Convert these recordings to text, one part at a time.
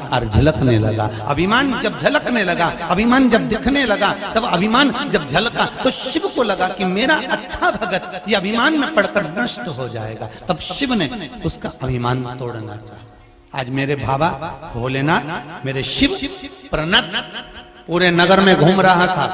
अहंकार झलकने लगा। अभिमान जब झलकने लगा, अभिमान जब दिखने लगा, तब अभिमान जब झलका तो शिव को लगा कि मेरा अच्छा भगत ये अभिमान में पड़कर नष्ट हो जाएगा। तब शिव ने उसका अभिमान तोड़ना चाहा। आज मेरे बाबा भोलेनाथ, मेरे शिव प्रणत पूरे नगर में घूम रहा था।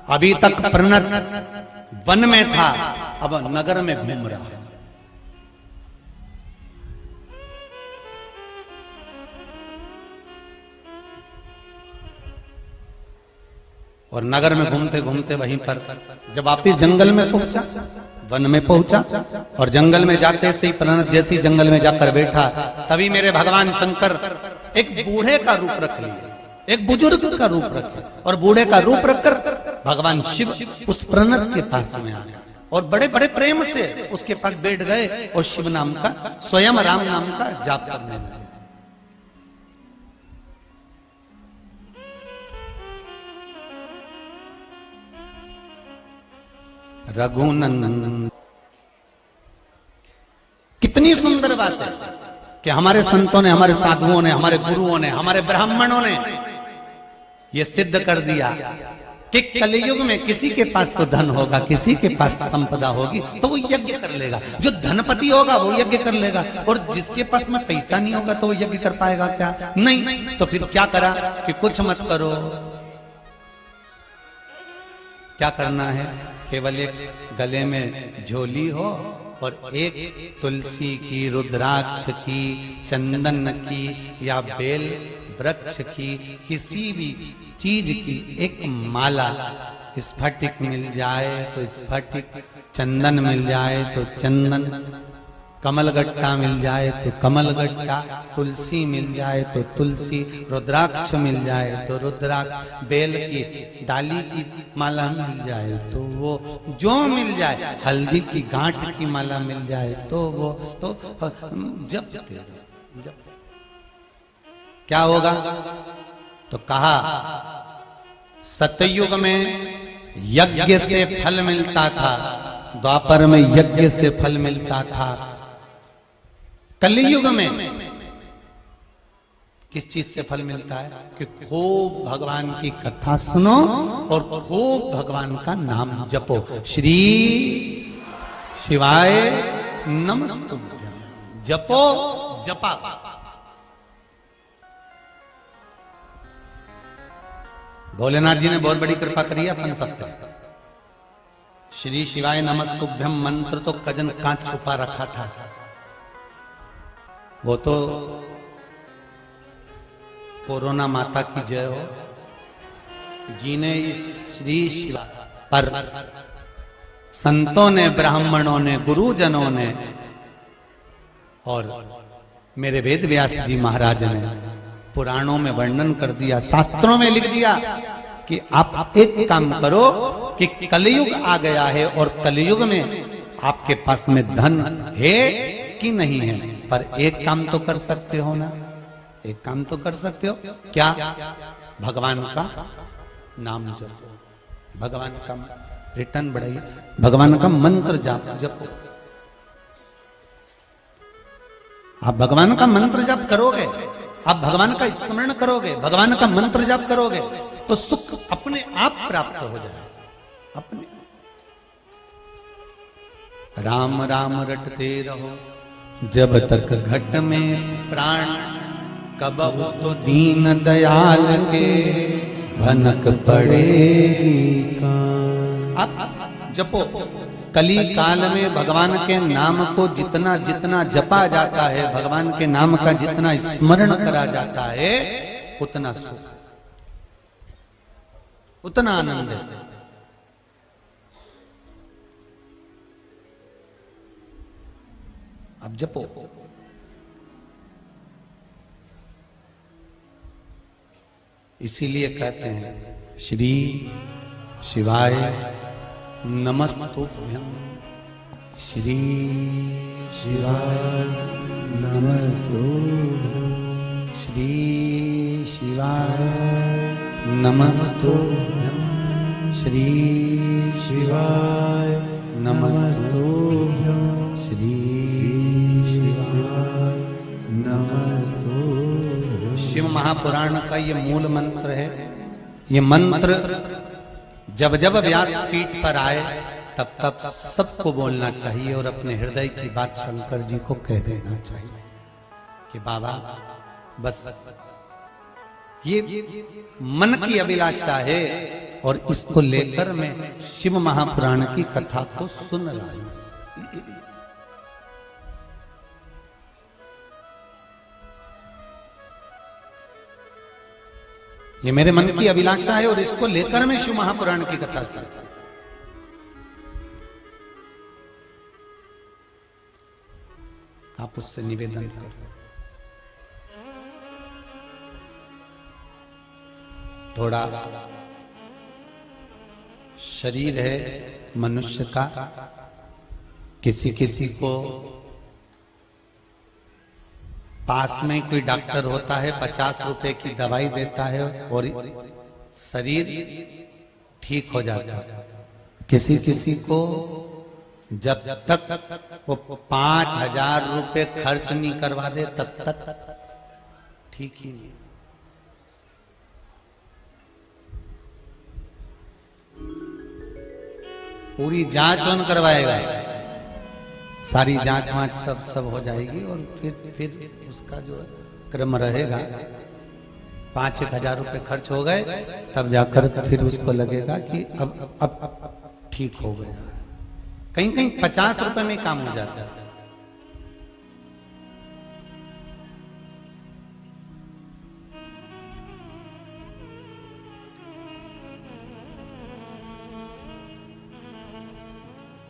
अभी तक प्रणत वन में था, अब नगर में घूम रहा है। और नगर में घूमते घूमते वहीं पर जब वापिस जंगल में पहुंचा, वन में पहुंचा, और जंगल में जाते से ही प्रणत जैसे ही जंगल में जाकर बैठा, तभी मेरे भगवान शंकर एक बूढ़े का रूप रख लिया, एक बुजुर्ग का रूप रखे, और बूढ़े का रूप रखकर भगवान शिव उस प्रणत के पास में आ गया और बड़े बड़े प्रेम से उसके पास बैठ गए और शिव नाम का, स्वयं राम नाम का जाप करने लगे। रघुनंदन, कितनी सुंदर बात है कि हमारे संतों ने, हमारे साधुओं ने, हमारे गुरुओं ने, हमारे ब्राह्मणों ने यह सिद्ध कर दिया कि कलयुग में किसी के पास तो धन होगा, किसी के पास संपदा होगी तो वो यज्ञ कर लेगा। जो धनपति होगा वो यज्ञ कर लेगा, और जिसके पास में पैसा नहीं होगा तो वो यज्ञ कर पाएगा क्या? नहीं। तो फिर क्या करा कि कुछ मत करो, क्या करना है? केवल एक गले में झोली हो और एक तुलसी की, रुद्राक्ष की, चंदन की या बेल वृक्ष की, किसी भी चीज की एक माला, स्फटिक मिल जाए तो स्फटिक, चंदन मिल जाए तो चंदन, कमलगट्टा मिल जाए तो कमलगट्टा, तुलसी मिल जाए तो तुलसी, रुद्राक्ष मिल जाए तो रुद्राक्ष, बेल की डाली की माला मिल जाए तो वो, जो मिल जाए, हल्दी की गांठ की माला मिल जाए तो वो, तो जब क्या होगा? तो कहा सतयुग में यज्ञ से फल मिलता था, द्वापर में यज्ञ से फल मिलता था, कलयुग में किस चीज से फल मिलता है? कि खूब भगवान की कथा सुनो और खूब भगवान का नाम जपो। श्री शिवाय नमस्तुभ्यं, जपो, जपा। भोलेनाथ जी ने बहुत बड़ी कृपा करी है अपन सबसे। श्री शिवाय नमस्तुभ्यं मंत्र तो कजन कांच छुपा रखा था, वो तो कोरोना माता की जय हो जी ने इस श्री शिवा पर संतों ने, ब्राह्मणों ने, गुरुजनों ने और मेरे वेद व्यास जी महाराज ने पुराणों में वर्णन कर दिया, शास्त्रों में लिख दिया कि आप एक काम करो कि कलयुग आ गया है और कलयुग में आपके पास में धन है कि नहीं है, पर एक काम तो कर सकते हो ना, एक काम तो कर सकते हो। क्या? भगवान का नाम जपो, भगवान का रिटर्न बढ़ाइए, भगवान का मंत्र जपो। आप भगवान का मंत्र जप करोगे, आप भगवान का स्मरण करोगे, भगवान का मंत्र जप करोगे तो सुख अपने आप प्राप्त हो जाए। अपने राम राम रटते रहो जब तक घट में प्राण, कबहु तो दीन दयाल के भनक पड़ेगी कान। अब जपो, कली काल में भगवान के नाम को जितना जितना जपा जाता है, भगवान के नाम का जितना स्मरण करा जाता है, उतना सुख, उतना आनंद है। अब जपो। इसीलिए कहते हैं श्री शिवाय नमस्तुभ्यं, श्री शिवाय नमस्तुभ्यं, श्री शिवाय नमस्तुभ्यं, श्री शिवाय नमस्तुभ्यं, श्री शिवाय नमस्तुभ्यं, शिव महापुराण का ये मूल मंत्र है। ये मंत्र जब जब व्यासपीठ पर आए तब तब सबको बोलना चाहिए और अपने हृदय की बात शंकर जी को कह देना चाहिए कि बाबा बस ये मन की अभिलाषा है और इसको लेकर मैं शिव महापुराण की कथा को सुन रहा हूं। ये मेरे मन की अभिलाषा है और इसको लेकर मैं शिव महापुराण की कथा सुन रहा हूं। आप उससे निवेदन करो, थोड़ा शरीर है मनुष्य का, किसी किसी को पास में कोई डॉक्टर होता है 50 रुपए की दवाई देता है और शरीर ठीक हो जाता है। किसी किसी को जब तक वो 5,000 रुपए खर्च नहीं करवा दे तब तक ठीक ही नहीं। पूरी जांच ऑन करवाएगा, सारी जांच वांच सब हो जाएगी और फिर उसका जो क्रम रहेगा 5,000 रुपए खर्च हो गए तब जाकर फिर उसको लगेगा कि अब ठीक हो गया। कहीं कहीं 50 रुपए में काम हो जाता है।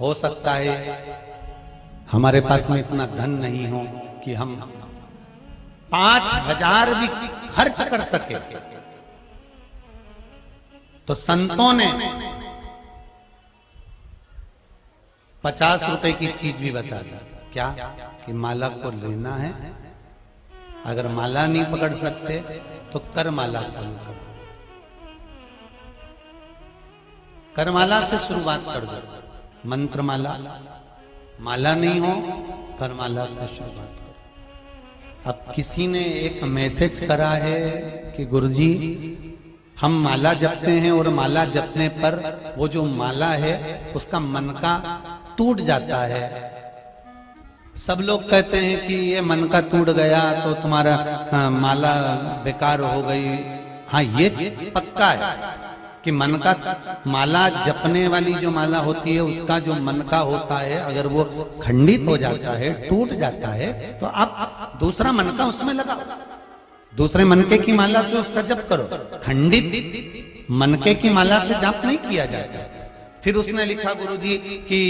हो सकता है हमारे पास में इतना धन नहीं हो कि हम 5,000 भी खर्च कर सके, तो संतों ने 50 रुपए की चीज भी बता दी। क्या कि माला को लेना है, अगर माला नहीं पकड़ सकते तो कर माला चालू कर दो, कर माला से शुरुआत कर दो। मंत्र माला, माला नहीं हो करमाला से शुरुआत करो। अब किसी ने एक मैसेज करा है कि गुरुजी हम माला जपते हैं और माला जपने पर वो जो माला है उसका मन का टूट जाता है। सब लोग कहते हैं कि ये मन का टूट गया तो तुम्हारा माला बेकार हो गई। हाँ, ये पक्का है कि मन का माला जपने वाली जो माला होती है उसका जो मन का होता है अगर वो खंडित हो जाता है, टूट जाता है, तो आप दूसरा मन का उसमें लगाओ, दूसरे मनके की माला से उसका जप करो। खंडित मनके की माला से जप नहीं किया जाता। फिर उसने लिखा गुरुजी कि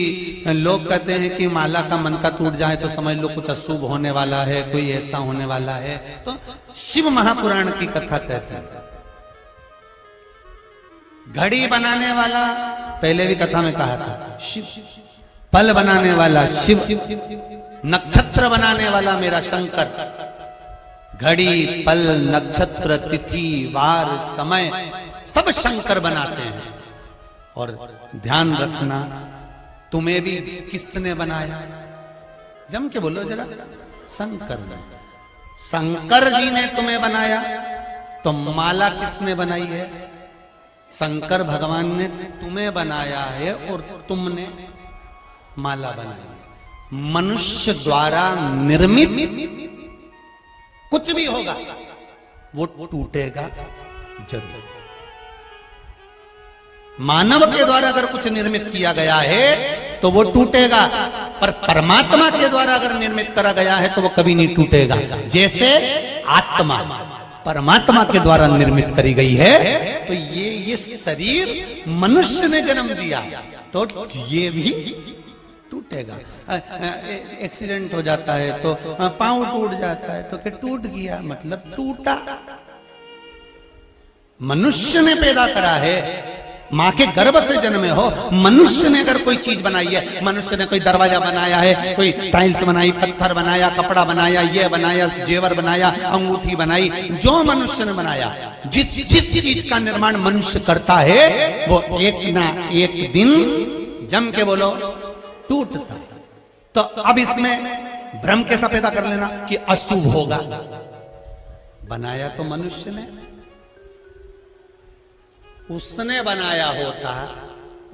लोग कहते हैं कि माला का मन का टूट जाए तो समझ लो कुछ अशुभ होने वाला है, कोई ऐसा होने वाला है। तो शिव महापुराण की कथा कहते हैं घड़ी बनाने वाला, पहले भी कथा में कहा था, शिव। पल बनाने वाला शिव, नक्षत्र बनाने वाला मेरा शंकर। घड़ी, पल, नक्षत्र, तिथि, वार, समय सब शंकर बनाते हैं। और ध्यान रखना, तुम्हें भी किसने बनाया? जम के बोलो जरा, शंकर ने। शंकर जी ने तुम्हें बनाया तो माला किसने बनाई है? शंकर भगवान ने तुम्हें बनाया है और तुमने माला बनाई है। मनुष्य द्वारा निर्मित कुछ भी होगा वो टूटेगा जरूर। मानव के द्वारा अगर कुछ निर्मित किया गया है तो वो टूटेगा, पर परमात्मा के द्वारा अगर निर्मित करा गया है तो वो कभी नहीं टूटेगा। जैसे आत्मा परमात्मा के द्वारा निर्मित करी गई है, तो ये शरीर मनुष्य ने जन्म दिया तो ये भी टूटेगा। एक्सीडेंट हो जाता है तो पांव टूट जाता है तो क्या टूट गया, मतलब टूटा। मनुष्य ने पैदा करा है, माँ के गर्भ से जन्मे हो। मनुष्य ने अगर कोई चीज बनाई है, मनुष्य ने कोई दरवाजा बनाया है, कोई टाइल्स बनाई, पत्थर बनाया, कपड़ा बनाया, ये बनाया, जेवर बनाया, अंगूठी बनाई, जो मनुष्य ने बनाया, जिस चीज का निर्माण मनुष्य करता है वो एक ना एक दिन, जम के बोलो, टूटता। तो अब इसमें भ्रम कैसा पैदा कर लेना कि अशुभ होगा। बनाया तो मनुष्य ने, उसने बनाया होता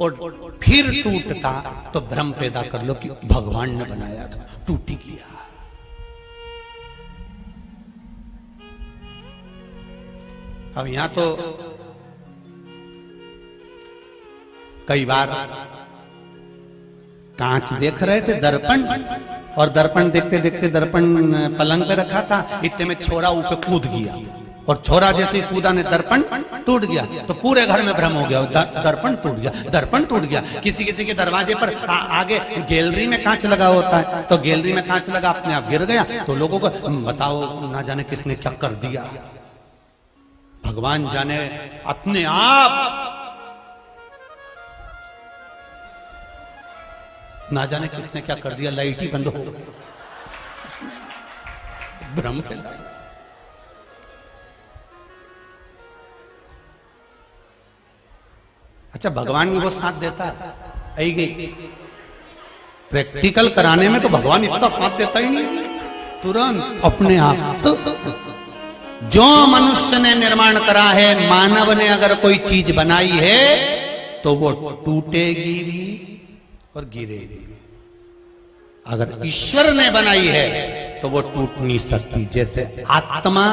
और फिर टूटता तो भ्रम पैदा कर लो कि भगवान ने बनाया था, टूट ही गया। अब यहां तो कई बार कांच देख रहे थे, दर्पण, और दर्पण देखते देखते दर्पण पलंग पे रखा था, इतने में छोरा ऊपर कूद गया, और छोरा जैसे ही कूदा ने दर्पण टूट गया, तो पूरे घर में भ्रम हो गया, दर्पण टूट गया, दर्पण टूट गया। किसी किसी के दरवाजे पर आगे गैलरी में कांच लगा होता है, तो गैलरी में कांच लगा अपने आप गिर गया, तो लोगों को बताओ ना जाने किसने क्या कर दिया। भगवान जाने अपने आप ना जाने किसने क्या कर दिया, लाइट ही बंद हो गई, भ्रम के। अच्छा, भगवान भी वो साथ देता है, आई गई प्रैक्टिकल कराने में तो भगवान इतना साथ देता ही नहीं, तुरंत अपने आप। तो जो मनुष्य ने निर्माण करा है, मानव ने अगर कोई चीज बनाई है तो वो टूटेगी भी और गिरेगी। अगर ईश्वर ने बनाई है तो वो टूट नहीं सकती। जैसे आत्मा,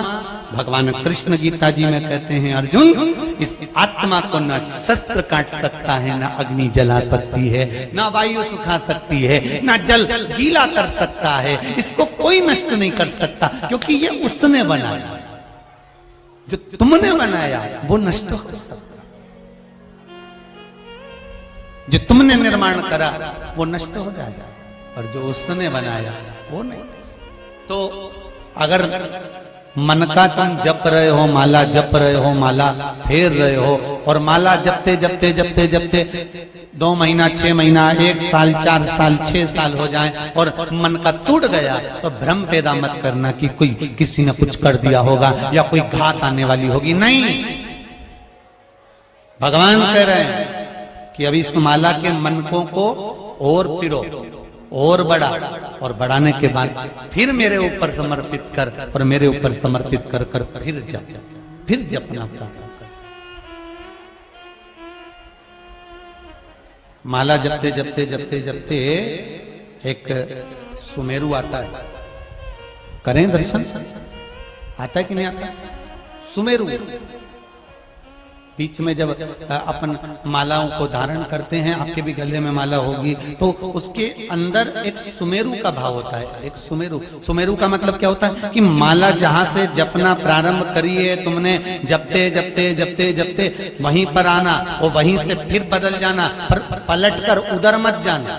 भगवान कृष्ण गीता जी में कहते हैं, अर्जुन, इस आत्मा को ना शस्त्र काट सकता है, ना अग्नि जला सकती है, ना वायु सुखा सकती है, ना जल गीला कर सकता है। इसको कोई नष्ट नहीं कर सकता, क्योंकि ये उसने बनाया। जो तुमने बनाया वो नष्ट हो सकता, जो तुमने निर्माण करा वो नष्ट हो जाएगा, और जो उसने बनाया वो नहीं। तो अगर मन का तुम जप रहे हो, माला जप रहे हो, माला फेर रहे हो, और माला जपते जपते जपते जपते 2 महीना, 6 महीना, 1 साल, 4 साल, 6 साल हो जाए और मन का टूट गया, तो भ्रम पैदा मत करना कि कोई किसी ने कुछ कर दिया होगा या कोई घात आने वाली होगी। नहीं, भगवान कह रहे हैं कि अभी इस माला के मनकों को और पिरो, और बढ़ा, और बढ़ाने के बाद फिर मेरे ऊपर समर्पित कर, और मेरे ऊपर समर्पित कर कर फिर जपना प्रारंभ कर। माला जपते जपते जपते जपते एक सुमेरु आता है, करें दर्शन, आता है कि नहीं आता? सुमेरु बीच में जब अपन मालाओं को धारण करते हैं, आपके भी गले में माला होगी, तो उसके अंदर एक सुमेरु का भाव होता है। एक सुमेरु का मतलब क्या होता है कि माला जहां से जपना प्रारंभ करी है तुमने, जपते जपते जपते जपते वहीं पर आना, और वहीं से फिर बदल जाना, पर पलट कर उधर मत जाना।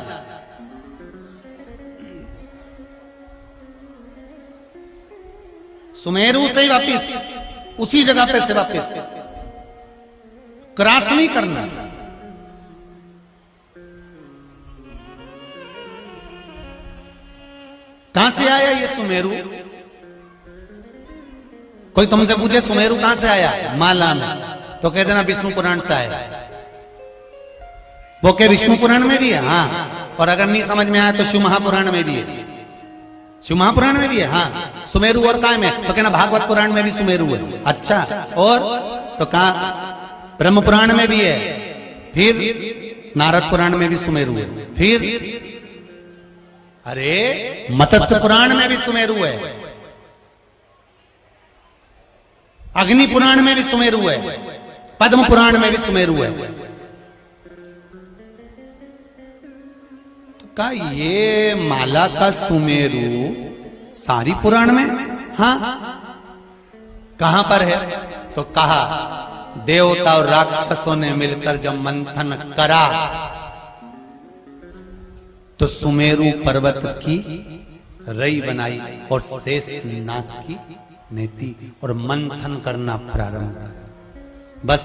सुमेरु से ही वापिस उसी जगह पे से वापिस, क्रॉस नहीं करना। कहां से आया ये सुमेरु? कोई तुमसे पूछे सुमेरु कहां से आया, माला में, तो कह देना विष्णु पुराण से आया। वो क्या विष्णु पुराण में भी है? हाँ। और अगर नहीं समझ में आया तो शिव महापुराण में भी है, शिव महापुराण में भी है। हाँ, सुमेरु और कहां में? तो कहना भागवत पुराण में भी सुमेरु है। अच्छा, और तो कहा ब्रह्म पुराण में भी है, फिर नारद पुराण में भी सुमेरु है, फिर अरे मत्स्य पुराण में भी सुमेरु है, अग्नि पुराण में भी सुमेरु है, पद्म पुराण में भी सुमेरु है। तो कहा ये माला का सुमेरु सारी पुराण में? हाँ। कहां पर है? तो कहा देवता और राक्षसों ने मिलकर जब मंथन करा तो सुमेरु पर्वत की रई बनाई और शेष नाग की नेति, और मंथन करना प्रारंभ किया। बस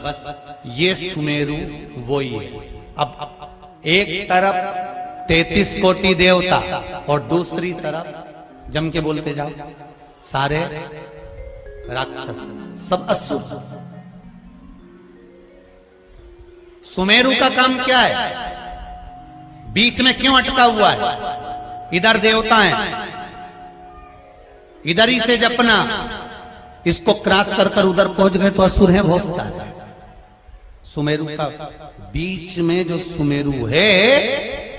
ये सुमेरु वो ही है। अब एक तरफ 33 कोटि देवता और दूसरी तरफ जम के बोलते जाओ सारे राक्षस, सब असुर। सुमेरु का काम क्या है? बीच में क्यों अटका हुआ है? इधर देवता हैं, इधर ही से जपना, इसको क्रॉस कर कर उधर पहुंच गए तो असुर हैं बहुत सारे। सुमेरु का बीच में जो सुमेरु है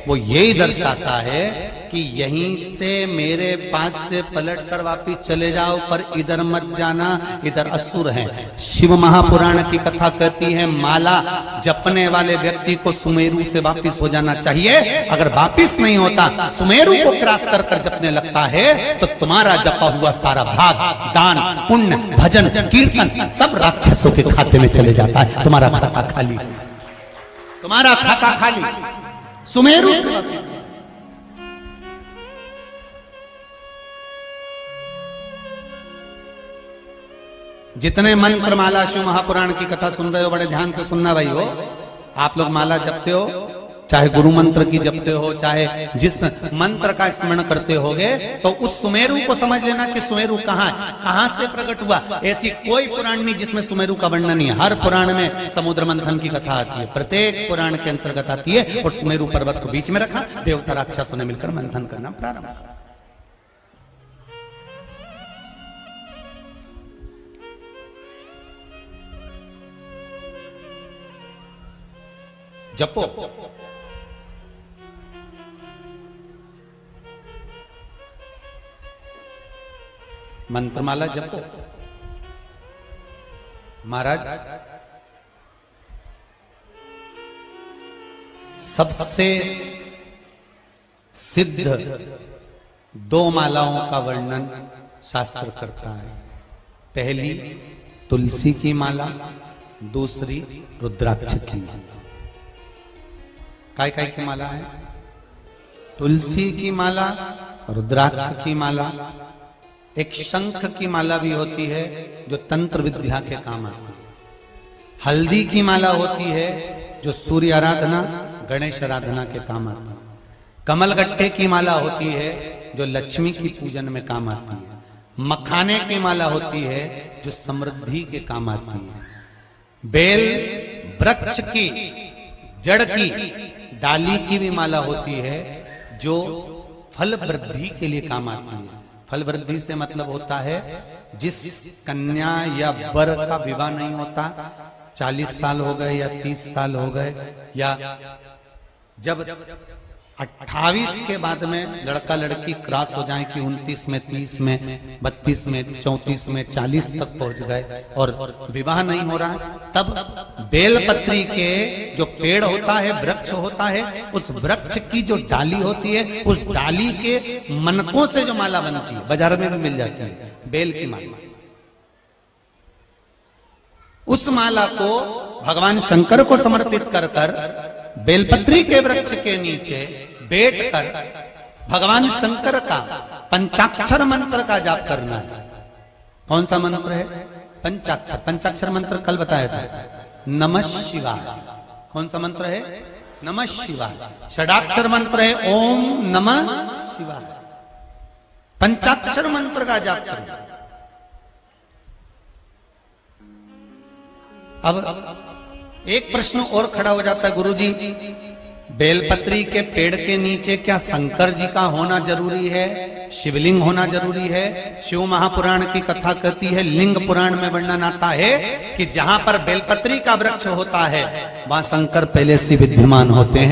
वो यही दर्शाता है कि यहीं से मेरे पास से पलट कर वापिस चले जाओ, पर इधर मत जाना, इधर असुर हैं। शिव महापुराण की कथा कहती है माला जपने वाले व्यक्ति को सुमेरु से वापिस हो जाना चाहिए। अगर वापिस नहीं होता, सुमेरु को क्रॉस कर कर जपने लगता है, तो तुम्हारा जपा हुआ सारा भाग, दान, पुण्य, भजन, कीर्तन सब राक्षसों के खाते में चले जाता है। तुम्हारा खाता खाली, तुम्हारा खाता खाली। सुमेरु से वापिस जितने मंत्र माला शिव महापुराण की कथा सुन रहे हो, बड़े ध्यान से सुनना भाई हो। आप लोग माला जपते हो, चाहे गुरु मंत्र की जपते हो, चाहे जिस मंत्र का स्मरण करते होगे, तो उस सुमेरु को समझ लेना कि सुमेरु कहाँ है, कहाँ से प्रकट हुआ। ऐसी कोई पुराण नहीं जिसमें सुमेरु का वर्णन नहीं है। हर पुराण में समुद्र मंथन की कथा आती है, प्रत्येक पुराण के अंतर्गत आती है। और सुमेरु पर्वत को बीच में रखा, देवता राक्षसों ने मिलकर मंथन करना प्रारंभ किया। जपो, मंत्रमाला जपो। महाराज सबसे सिद्ध दो मालाओं का वर्णन शास्त्र करता है। पहली तुलसी की माला, दूसरी रुद्राक्ष की। काय काय की माला है? तुलसी की माला, रुद्राक्ष की माला। एक शंख की माला भी होती है जो तंत्र विद्या के काम आती है। हल्दी की माला होती है जो सूर्य आराधना, गणेश आराधना के काम आती है। कमलगट्टे की माला होती है जो लक्ष्मी की पूजन में काम आती है। मखाने की माला होती है जो समृद्धि के काम आती है। बेल वृक्ष की जड़ की डाली की भी माला होती है जो फल वृद्धि के लिए काम आती है। फल वृद्धि से मतलब होता है जिस कन्या या वर का विवाह नहीं होता, 40 साल हो गए या 30 साल हो गए, या जब 28 के बाद में लड़का लड़की क्रॉस हो जाए कि 29 में, 30 में, 32 में, 34 में, 40 तक पहुंच गए और विवाह नहीं हो रहा, तब बेलपत्री के जो पेड़ होता है, वृक्ष होता है, उस वृक्ष की जो डाली होती है, उस डाली के मनकों से जो माला बनती है, बाजार में भी मिल जाती है बेल की माला। उस माला को भगवान शंकर को समर्पित कर कर बेलपत्री के वृक्ष के नीचे बैठकर भगवान शंकर का पंचाक्षर मंत्र का जाप करना है। कौन सा मंत्र है? पंचाक्षर। पंचाक्षर मंत्र कल बताया था, नमः शिवाय। कौन सा मंत्र है? नमः शिवाय। षडाक्षर मंत्र है ओम नमः शिवाय। पंचाक्षर मंत्र का जाप करना। अब एक प्रश्न और खड़ा हो जाता है, गुरुजी बेलपत्री के पेड़ के नीचे क्या शंकर जी का होना जरूरी है, शिवलिंग होना जरूरी है? शिव महापुराण की कथा कहती है, लिंग पुराण में वर्णन आता है कि जहां पर बेलपत्री का वृक्ष होता है वहां शंकर पहले से विद्यमान होते हैं।